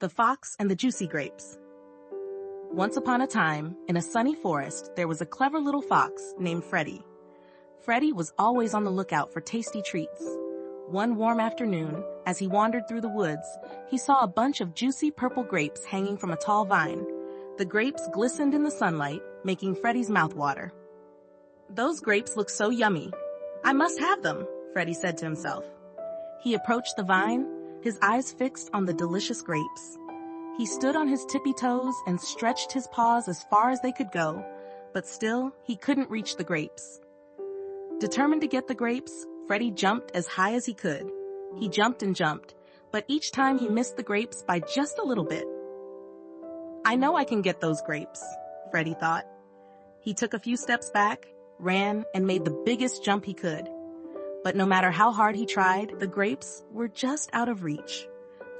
The Fox and the Juicy Grapes. Once upon a time, in a sunny forest, there was a clever little fox named Freddie. Freddie was always on the lookout for tasty treats. One warm afternoon, as he wandered through the woods, he saw a bunch of juicy purple grapes hanging from a tall vine. The grapes glistened in the sunlight, making Freddie's mouth water. "Those grapes look so yummy. I must have them," Freddie said to himself. He approached the vine, his eyes fixed on the delicious grapes. He stood on his tippy toes and stretched his paws as far as they could go, but still, he couldn't reach the grapes. Determined to get the grapes, Freddie jumped as high as he could. He jumped and jumped, but each time he missed the grapes by just a little bit. "I know I can get those grapes," Freddie thought. He took a few steps back, ran, and made the biggest jump he could. But no matter how hard he tried, the grapes were just out of reach.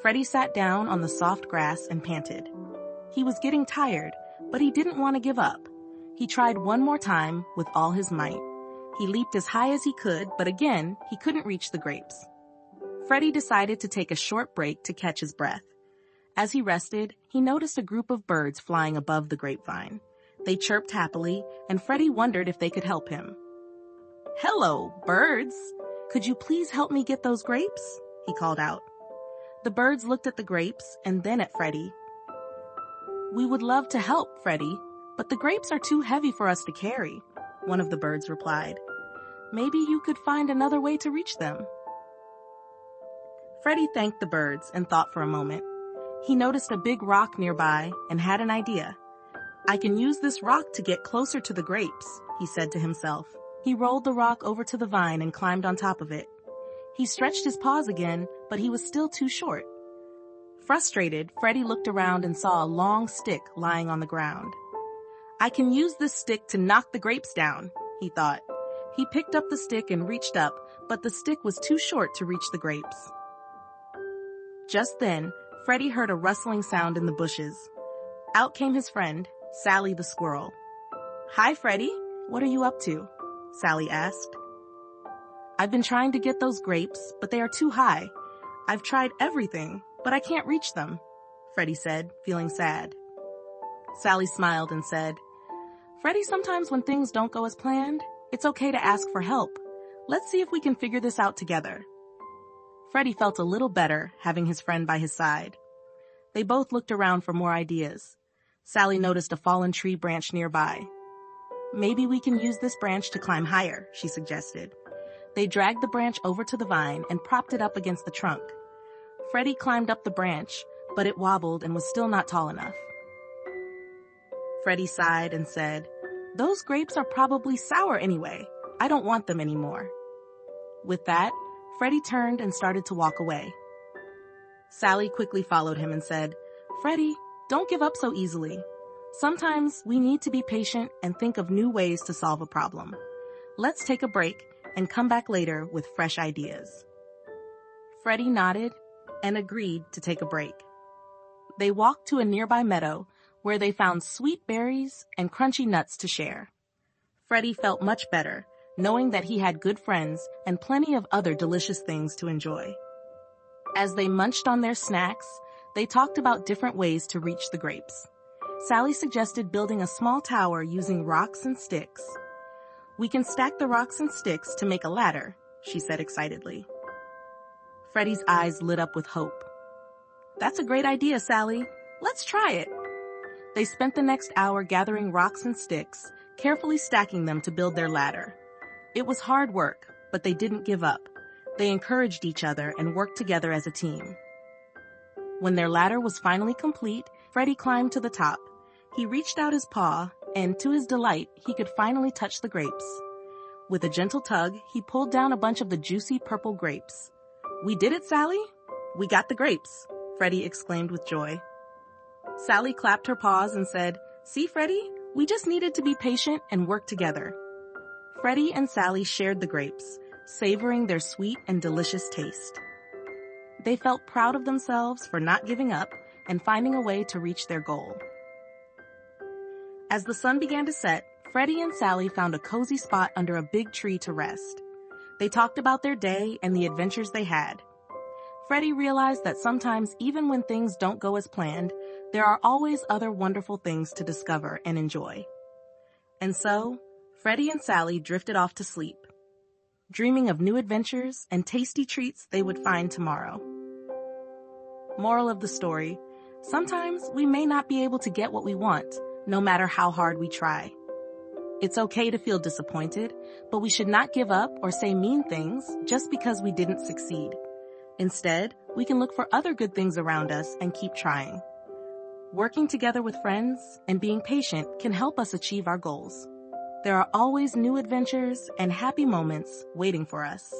Freddie sat down on the soft grass and panted. He was getting tired, but he didn't want to give up. He tried one more time with all his might. He leaped as high as he could, but again, he couldn't reach the grapes. Freddie decided to take a short break to catch his breath. As he rested, he noticed a group of birds flying above the grapevine. They chirped happily, and Freddie wondered if they could help him. "Hello, birds! Could you please help me get those grapes?" he called out. The birds looked at the grapes and then at Freddie. "We would love to help, Freddie, but the grapes are too heavy for us to carry," one of the birds replied. "Maybe you could find another way to reach them." Freddie thanked the birds and thought for a moment. He noticed a big rock nearby and had an idea. "I can use this rock to get closer to the grapes," he said to himself. He rolled the rock over to the vine and climbed on top of it. He stretched his paws again, but he was still too short. Frustrated, Freddie looked around and saw a long stick lying on the ground. "I can use this stick to knock the grapes down," he thought. He picked up the stick and reached up, but the stick was too short to reach the grapes. Just then, Freddie heard a rustling sound in the bushes. Out came his friend, Sally the squirrel. "Hi, Freddie. What are you up to?" Sally asked. "I've been trying to get those grapes, but they are too high. I've tried everything, but I can't reach them," Freddie said, feeling sad. Sally smiled and said, "Freddie, sometimes when things don't go as planned, it's okay to ask for help. Let's see if we can figure this out together." Freddie felt a little better having his friend by his side. They both looked around for more ideas. Sally noticed a fallen tree branch nearby. "Maybe we can use this branch to climb higher," she suggested. They dragged the branch over to the vine and propped it up against the trunk. Freddie climbed up the branch, but it wobbled and was still not tall enough. Freddie sighed and said, "Those grapes are probably sour anyway. I don't want them anymore." With that, Freddie turned and started to walk away. Sally quickly followed him and said, "Freddie, don't give up so easily. Sometimes we need to be patient and think of new ways to solve a problem. Let's take a break and come back later with fresh ideas." Freddie nodded and agreed to take a break. They walked to a nearby meadow where they found sweet berries and crunchy nuts to share. Freddie felt much better, knowing that he had good friends and plenty of other delicious things to enjoy. As they munched on their snacks, they talked about different ways to reach the grapes. Sally suggested building a small tower using rocks and sticks. "We can stack the rocks and sticks to make a ladder," she said excitedly. Freddie's eyes lit up with hope. "That's a great idea, Sally. Let's try it." They spent the next hour gathering rocks and sticks, carefully stacking them to build their ladder. It was hard work, but they didn't give up. They encouraged each other and worked together as a team. When their ladder was finally complete, Freddie climbed to the top. He reached out his paw, and to his delight, he could finally touch the grapes. With a gentle tug, he pulled down a bunch of the juicy purple grapes. "We did it, Sally! We got the grapes!" Freddie exclaimed with joy. Sally clapped her paws and said, "See, Freddie? We just needed to be patient and work together." Freddie and Sally shared the grapes, savoring their sweet and delicious taste. They felt proud of themselves for not giving up and finding a way to reach their goal. As the sun began to set, Freddie and Sally found a cozy spot under a big tree to rest. They talked about their day and the adventures they had. Freddie realized that sometimes even when things don't go as planned, there are always other wonderful things to discover and enjoy. And so, Freddie and Sally drifted off to sleep, dreaming of new adventures and tasty treats they would find tomorrow. Moral of the story: sometimes we may not be able to get what we want, no matter how hard we try. It's okay to feel disappointed, but we should not give up or say mean things just because we didn't succeed. Instead, we can look for other good things around us and keep trying. Working together with friends and being patient can help us achieve our goals. There are always new adventures and happy moments waiting for us.